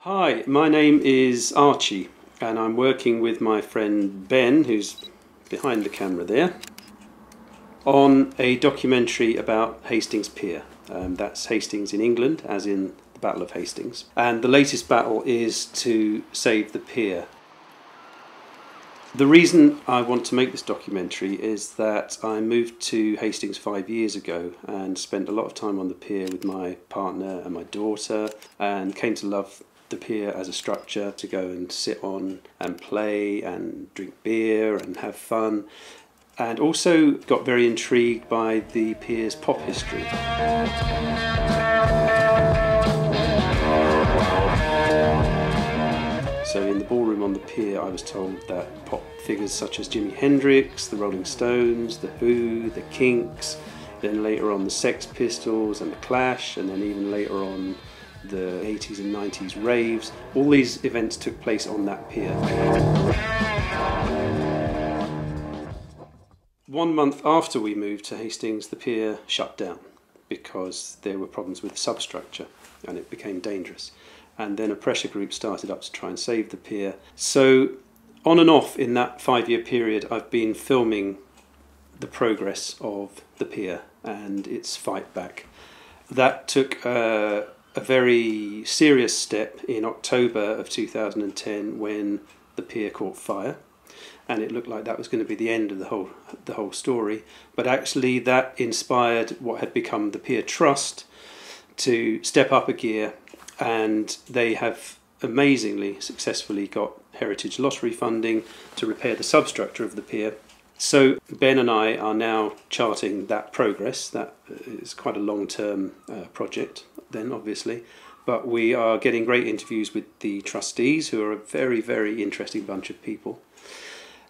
Hi, my name is Archie and I'm working with my friend Ben, who's behind the camera there, on a documentary about Hastings Pier. That's Hastings in England, as in the Battle of Hastings. And the latest battle is to save the pier. The reason I want to make this documentary is that I moved to Hastings 5 years ago and spent a lot of time on the pier with my partner and my daughter, and came to love the pier as a structure to go and sit on and play and drink beer and have fun, and also got very intrigued by the pier's pop history. So in the ballroom on the pier I was told that pop figures such as Jimi Hendrix, the Rolling Stones, the Who, the Kinks, then later on the Sex Pistols and the Clash, and then even later on the 80s and 90s raves, all these events took place on that pier. 1 month after we moved to Hastings, the pier shut down because there were problems with the substructure and it became dangerous. And then a pressure group started up to try and save the pier. So on and off in that 5-year period I've been filming the progress of the pier and its fight back. That took a very serious step in October of 2010 when the pier caught fire, and it looked like that was going to be the end of the whole story. But actually that inspired what had become the Pier Trust to step up a gear, and they have amazingly successfully got heritage loss refunding to repair the substructure of the pier. So Ben and I are now charting that progress. That is quite a long-term project then, obviously, but we are getting great interviews with the trustees, who are a very, very interesting bunch of people.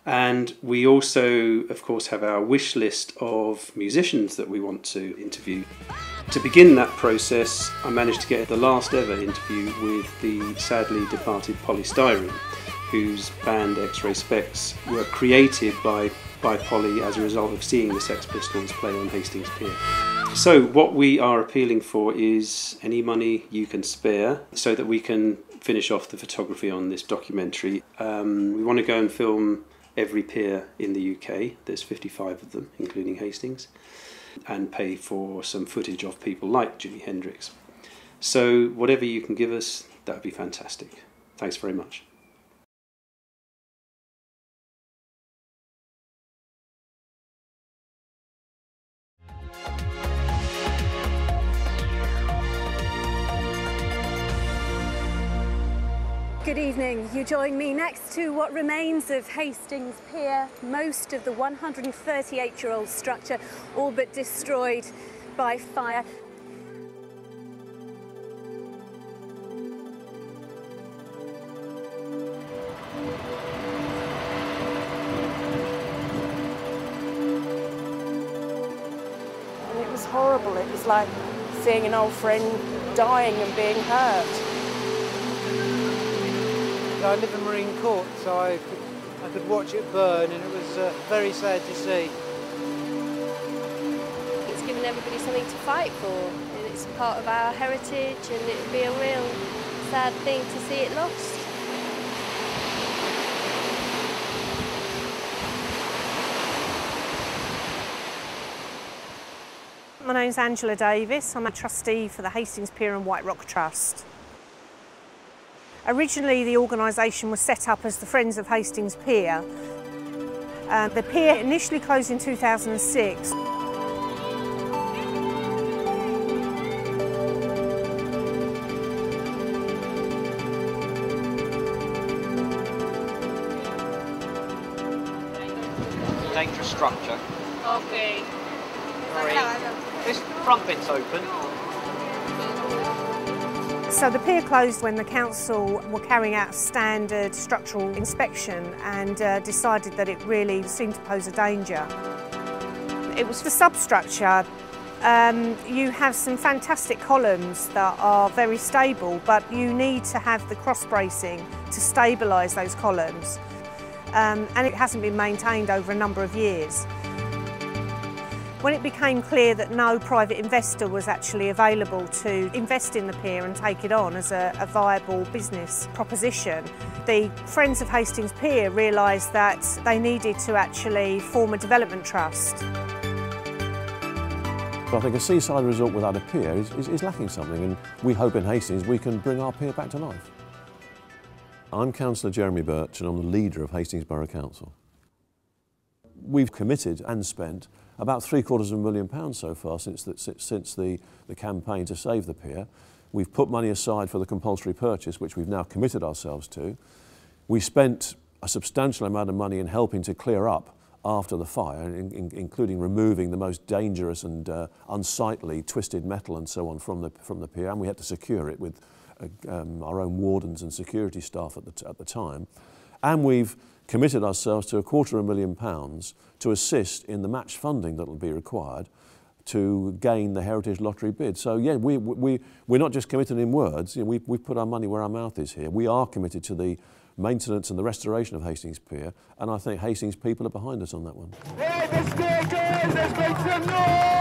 And we also, of course, have our wish list of musicians that we want to interview. To begin that process, I managed to get the last ever interview with the sadly departed Polystyrene, whose band X-Ray Specs were created by Polly as a result of seeing the Sex Pistols play on Hastings Pier. So what we are appealing for is any money you can spare so that we can finish off the photography on this documentary. We want to go and film every pier in the UK, there's 55 of them, including Hastings, and pay for some footage of people like Jimi Hendrix. So whatever you can give us, that would be fantastic. Thanks very much. Good evening. You join me next to what remains of Hastings Pier, most of the 138-year-old structure all but destroyed by fire. And it was horrible. It was like seeing an old friend dying and being hurt. I live in Marine Court, so I could watch it burn, and it was very sad to see. It's given everybody something to fight for, and it's part of our heritage, and it would be a real sad thing to see it lost. My name's Angela Davis. I'm a trustee for the Hastings Pier and White Rock Trust. Originally, the organisation was set up as the Friends of Hastings Pier. The pier initially closed in 2006. Dangerous structure. Okay. Sorry. This front bit's open. So the pier closed when the council were carrying out standard structural inspection and decided that it really seemed to pose a danger. It was the substructure. You have some fantastic columns that are very stable, but you need to have the cross bracing to stabilise those columns. And it hasn't been maintained over a number of years. When it became clear that no private investor was actually available to invest in the pier and take it on as a viable business proposition, the Friends of Hastings Pier realised that they needed to actually form a development trust. I think a seaside resort without a pier is lacking something, and we hope in Hastings we can bring our pier back to life. I'm Councillor Jeremy Birch and I'm the leader of Hastings Borough Council. We've committed and spent about £750,000 so far since the campaign to save the pier. We've put money aside for the compulsory purchase, which we've now committed ourselves to. We spent a substantial amount of money in helping to clear up after the fire, including removing the most dangerous and unsightly twisted metal and so on from the pier, and we had to secure it with our own wardens and security staff at the time. And we've committed ourselves to £250,000 to assist in the match funding that will be required to gain the Heritage Lottery bid. So yeah, we're not just committed in words, you know, we've put our money where our mouth is here. We are committed to the maintenance and the restoration of Hastings Pier, and I think Hastings people are behind us on that one. Hey, this pier, guys, let's make some noise!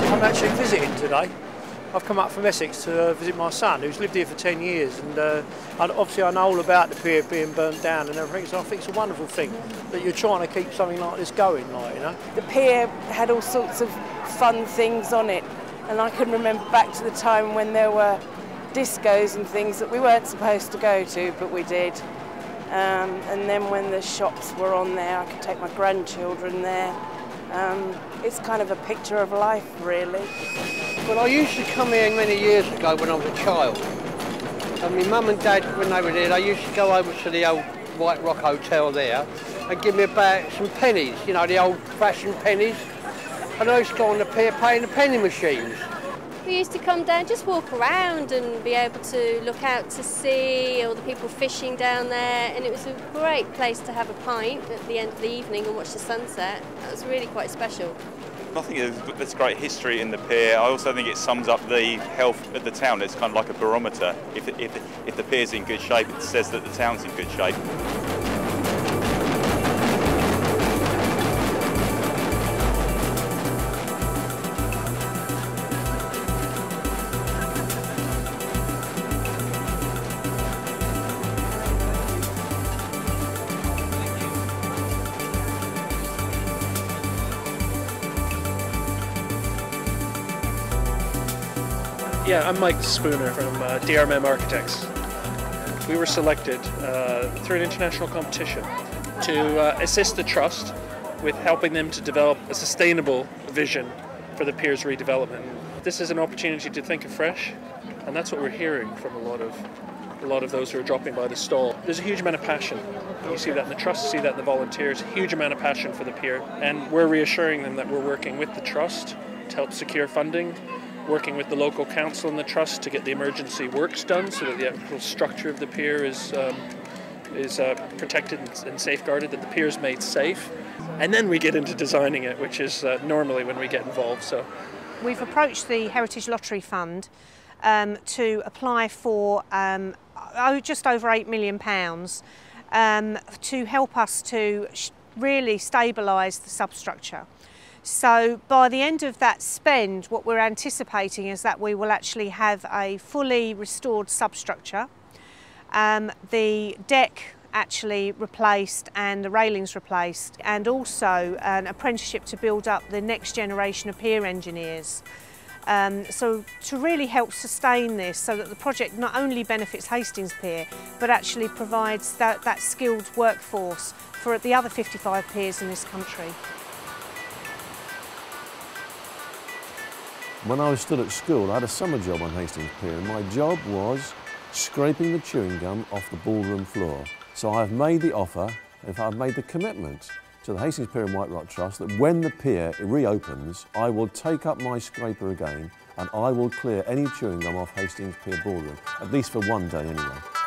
I'm actually visiting today. I've come up from Essex to visit my son, who's lived here for 10 years, and obviously I know all about the pier being burnt down and everything, so I think it's a wonderful thing that you're trying to keep something like this going, like, you know. The pier had all sorts of fun things on it, and I can remember back to the time when there were discos and things that we weren't supposed to go to, but we did. And then when the shops were on there, I could take my grandchildren there. It's kind of a picture of life, really. Well, I used to come here many years ago when I was a child. And my mum and dad, when they were there, they used to go over to the old White Rock Hotel there and give me about some pennies, you know, the old-fashioned pennies. And I used to go on the pier paying the penny machines. We used to come down, just walk around and be able to look out to sea, all the people fishing down there, and it was a great place to have a pint at the end of the evening and watch the sunset. That was really quite special. I think there's great history in the pier. I also think it sums up the health of the town. It's kind of like a barometer. If the pier's in good shape, it says that the town's in good shape. Yeah, I'm Mike Spooner from DRMM Architects. We were selected through an international competition to assist the Trust with helping them to develop a sustainable vision for the pier's redevelopment. This is an opportunity to think afresh, and that's what we're hearing from a lot of those who are dropping by the stall. There's a huge amount of passion. You see that in the Trust, you see that in the volunteers, a huge amount of passion for the pier, and we're reassuring them that we're working with the Trust to help secure funding, working with the local council and the Trust to get the emergency works done so that the actual structure of the pier is protected and safeguarded, that the pier is made safe. And then we get into designing it, which is normally when we get involved. So we've approached the Heritage Lottery Fund to apply for just over £8 million to help us to really stabilise the substructure. So by the end of that spend, what we're anticipating is that we will actually have a fully restored substructure, the deck actually replaced and the railings replaced, and also an apprenticeship to build up the next generation of pier engineers. So to really help sustain this so that the project not only benefits Hastings Pier but actually provides that skilled workforce for the other 55 piers in this country. When I was still at school, I had a summer job on Hastings Pier, and my job was scraping the chewing gum off the ballroom floor. So I've made the offer, in fact I've made the commitment to the Hastings Pier and White Rock Trust that when the pier reopens, I will take up my scraper again and I will clear any chewing gum off Hastings Pier ballroom, at least for one day anyway.